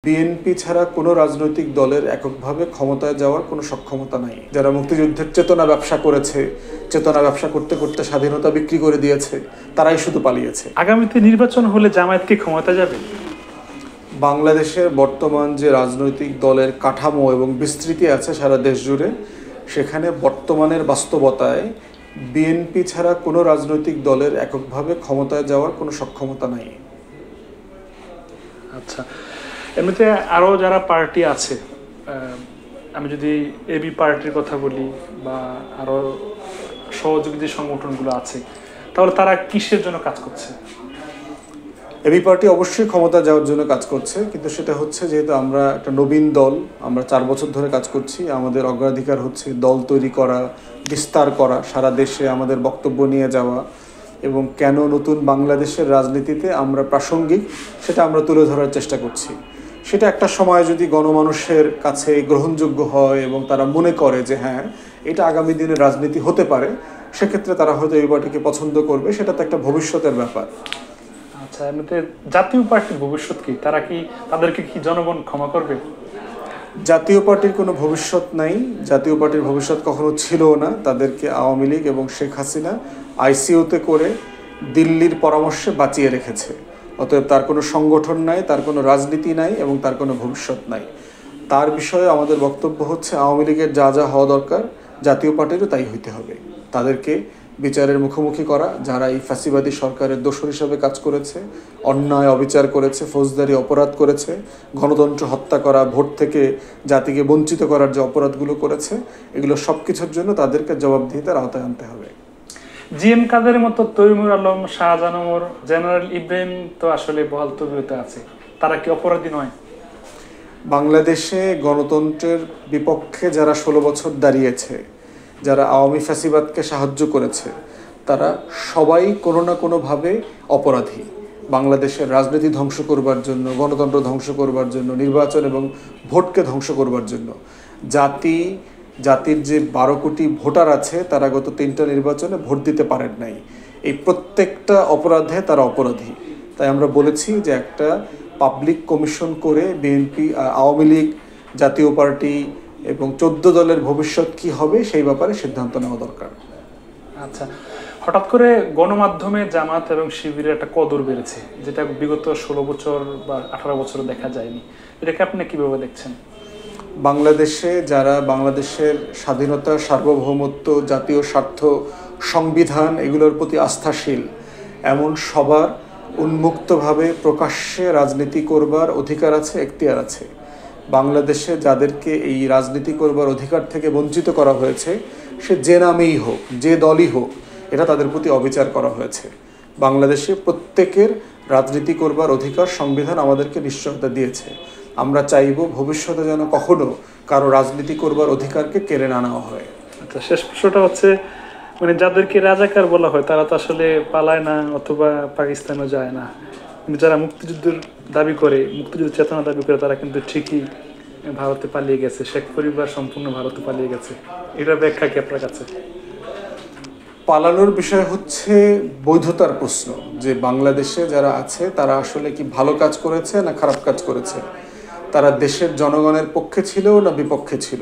BNP ছাড়া কোনো রাজনৈতিক দলের এককভাবে ক্ষমতায় যাওয়ার কোনো সক্ষমতা নাই। যারা মুক্তিযুদ্ধের চেতনা ব্যবসা করেছে, চেতনা ব্যবসা করতে করতে স্বাধীনতা বিক্রি করে দিয়েছে, তারাই শুধু পালিয়েছে। আগামীতে নির্বাচন হলে জামায়াত কি ক্ষমতা যাবে? বাংলাদেশের বর্তমান যে রাজনৈতিক দলের কাঠামো এবং বিস্তৃতি আছে সারা দেশ জুড়ে, সেখানে বর্তমানের বাস্তবতায় বিএনপি ছাড়া কোনো রাজনৈতিক দলের এককভাবে ক্ষমতায় যাওয়ার কোনো সক্ষমতা নাই। আচ্ছা, এমনিতে আরও যারা পার্টি আছে, আমি যদি এবি পার্টির কথা বলি বা আরও সহযোগী যে সংগঠনগুলো আছে, তাহলে তারা কিসের জন্য কাজ করছে? এবি পার্টি অবশ্যই ক্ষমতা যাওয়ার জন্য কাজ করছে, কিন্তু সেটা হচ্ছে যেহেতু আমরা একটা নবীন দল, আমরা 4 বছর ধরে কাজ করছি, আমাদের অগ্রাধিকার হচ্ছে দল তৈরি করা, বিস্তার করা, সারা দেশে আমাদের বক্তব্য নিয়ে যাওয়া এবং কেন নতুন বাংলাদেশের রাজনীতিতে আমরা প্রাসঙ্গিক সেটা আমরা তুলে ধরার চেষ্টা করছি। সেটা একটা সময় যদি গণমানুষের কাছে গ্রহণযোগ্য হয় এবং তারা মনে করে যে হ্যাঁ এটা আগামী দিনে রাজনীতি হতে পারে, সেক্ষেত্রে তারা হয়তো এই পার্টিকে পছন্দ করবে। সেটা তো একটা ভবিষ্যতের ব্যাপার। আচ্ছা, এমনিতে জাতীয় পার্টির ভবিষ্যৎ কি? তাদেরকে কি জনগণ ক্ষমা করবে? জাতীয় পার্টির কোনো ভবিষ্যৎ নাই। জাতীয় পার্টির ভবিষ্যৎ কখনো ছিলও না। তাদেরকে আওয়ামী লীগ এবং শেখ হাসিনা আইসিইউতে করে দিল্লির পরামর্শে বাঁচিয়ে রেখেছে। অতএব তার কোনো সংগঠন নাই, তার কোনো রাজনীতি নাই এবং তার কোনো ভবিষ্যৎ নাই। তার বিষয়ে আমাদের বক্তব্য হচ্ছে আওয়ামী লীগের যা যা হওয়া দরকার জাতীয় পার্টিরও তাই হইতে হবে। তাদেরকে বিচারের মুখোমুখি করা, যারা এই ফ্যাসিবাদী সরকারের দোসর হিসাবে কাজ করেছে, অন্যায় অবিচার করেছে, ফৌজদারি অপরাধ করেছে, গণতন্ত্র হত্যা করা, ভোট থেকে জাতিকে বঞ্চিত করার যে অপরাধগুলো করেছে, এগুলো সব কিছুর জন্য তাদেরকে জবাবদিহিতার আওতায় আনতে হবে। জিএম কাদেরের মতো তৈমুর আলম, শাহজাহান ওমর, জেনারেল ইব্রাহিম তো আসলে বহাল তবিয়তে আছে, তারা কি অপরাধী নয়? বাংলাদেশে গণতন্ত্রের বিপক্ষে যারা 16 বছর দাঁড়িয়েছে, যারা আওয়ামী ফ্যাসিবাদকে সাহায্য করেছে, তারা সবাই কোনো না কোনোভাবে অপরাধী। বাংলাদেশের রাজনীতি ধ্বংস করবার জন্য, গণতন্ত্র ধ্বংস করবার জন্য, নির্বাচন এবং ভোটকে ধ্বংস করবার জন্য। জাতির যে 12 কোটি ভোটার আছে, তারা গত 3টা নির্বাচনে ভোট দিতে পারেন নাই। এই প্রত্যেকটা অপরাধে তারা অপরাধী। তাই আমরা বলেছি যে একটা পাবলিক কমিশন করে বিএনপি, আওয়ামী লীগ, জাতীয় পার্টি এবং 14 দলের ভবিষ্যৎ কি হবে সেই ব্যাপারে সিদ্ধান্ত নেওয়া দরকার। আচ্ছা, হঠাৎ করে গণমাধ্যমে জামাত এবং শিবিরের একটা কদর বেড়েছে, যেটা বিগত 16 বছর বা 18 বছর দেখা যায়নি। এটাকে আপনি কিভাবে দেখছেন? বাংলাদেশে যারা বাংলাদেশের স্বাধীনতা, সার্বভৌমত্ব, জাতীয় স্বার্থ, সংবিধান এগুলোর প্রতি আস্থাশীল, এমন সবার উন্মুক্তভাবে প্রকাশ্যে রাজনীতি করবার অধিকার আছে, এখতিয়ার আছে। বাংলাদেশে যাদেরকে এই রাজনীতি করবার অধিকার থেকে বঞ্চিত করা হয়েছে, সে যে নামেই হোক, যে দলই হোক, এটা তাদের প্রতি অবিচার করা হয়েছে। বাংলাদেশে প্রত্যেকের রাজনীতি করবার অধিকার সংবিধান আমাদেরকে নিশ্চয়তা দিয়েছে। আমরা চাইব ভবিষ্যতে যেন কখনো কারো রাজনীতি করবার অধিকারকে কেড়ে না নেওয়া হয়। আচ্ছা, শেষ প্রশ্নটা হচ্ছে, মানে যাদেরকে রাজাকার বলা হয় তারা তো আসলে পালায় না অথবা পাকিস্তানও যায় না, কিন্তু যারা মুক্তিযুদ্ধের দাবি করে, মুক্তিযুদ্ধের চেতনা দাবি করে, তারা কিন্তু ঠিকই ভারতে পালিয়ে গেছে। শেখ পরিবার সম্পূর্ণ ভারতে পালিয়ে গেছে। এটা ব্যাখ্যা কি আপনার কাছে? পালানোর বিষয় হচ্ছে বৈধতার প্রশ্ন, যে বাংলাদেশে যারা আছে তারা আসলে কি ভালো কাজ করেছে না খারাপ কাজ করেছে, তারা দেশের জনগণের পক্ষে ছিল না বিপক্ষে ছিল।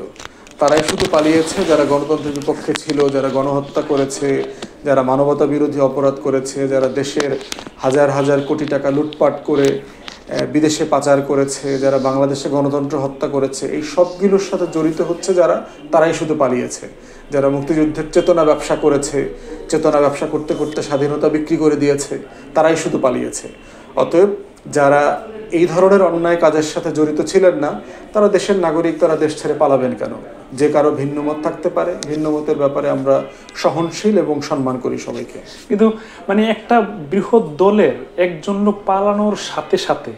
তারাই শুধু পালিয়েছে যারা গণতন্ত্রের বিপক্ষে ছিল, যারা গণহত্যা করেছে, যারা মানবতা বিরোধী অপরাধ করেছে, যারা দেশের হাজার হাজার কোটি টাকা লুটপাট করে বিদেশে পাচার করেছে, যারা বাংলাদেশে গণতন্ত্র হত্যা করেছে। এই সবগুলোর সাথে জড়িত হচ্ছে যারা, তারাই শুধু পালিয়েছে। যারা মুক্তিযুদ্ধের চেতনা ব্যবসা করেছে, চেতনা ব্যবসা করতে করতে স্বাধীনতা বিক্রি করে দিয়েছে, তারাই শুধু পালিয়েছে। অতএব যারা এই ধরনের অন্যায় কাজের সাথে জড়িত ছিলেন না, তারা দেশের নাগরিক, তারা দেশ ছেড়ে পালাবেন কেন? যে কারো ভিন্ন মত থাকতে পারে, ভিন্ন মতের ব্যাপারে আমরা সহনশীল এবং সম্মান করি সবাইকে। কিন্তু মানে একটা বৃহৎ দলের একজন লোক পালানোর সাথে সাথে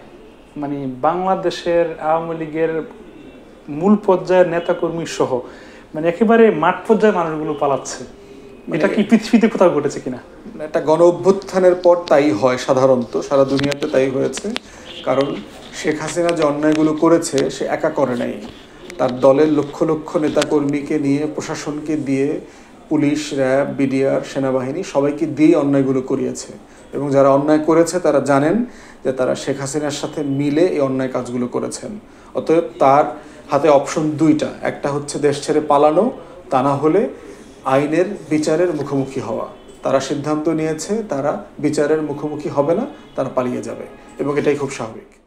মানে বাংলাদেশের আওয়ামী লীগের মূল পর্যায়ের নেতাকর্মী সহ মানে একেবারে মাঠ পর্যায়ের মানুষগুলো পালাচ্ছে, এটা কি পৃথিবীতে কোথাও ঘটেছে কিনা? একটা গণ অভ্যুত্থানের পর তাই হয়, সাধারণত সারা দুনিয়াতে তাই হয়েছে। কারণ শেখ হাসিনা যে অন্যায়গুলো করেছে সে একা করে নাই, তার দলের লক্ষ লক্ষ নেতাকর্মীকে নিয়ে, প্রশাসনকে দিয়ে, পুলিশ, র্যাব, বিডিআর, সেনাবাহিনী সবাইকে দিয়ে অন্যায়গুলো করিয়েছে। এবং যারা অন্যায় করেছে তারা জানেন যে তারা শেখ হাসিনার সাথে মিলে এই অন্যায় কাজগুলো করেছেন। অতএব তার হাতে অপশন দুইটা, একটা হচ্ছে দেশ ছেড়ে পালানো, তা না হলে আইনের বিচারের মুখোমুখি হওয়া। তারা সিদ্ধান্ত নিয়েছে তারা বিচারের মুখোমুখি হবে না, তারা পালিয়ে যাবে, এবং এটাই খুব স্বাভাবিক।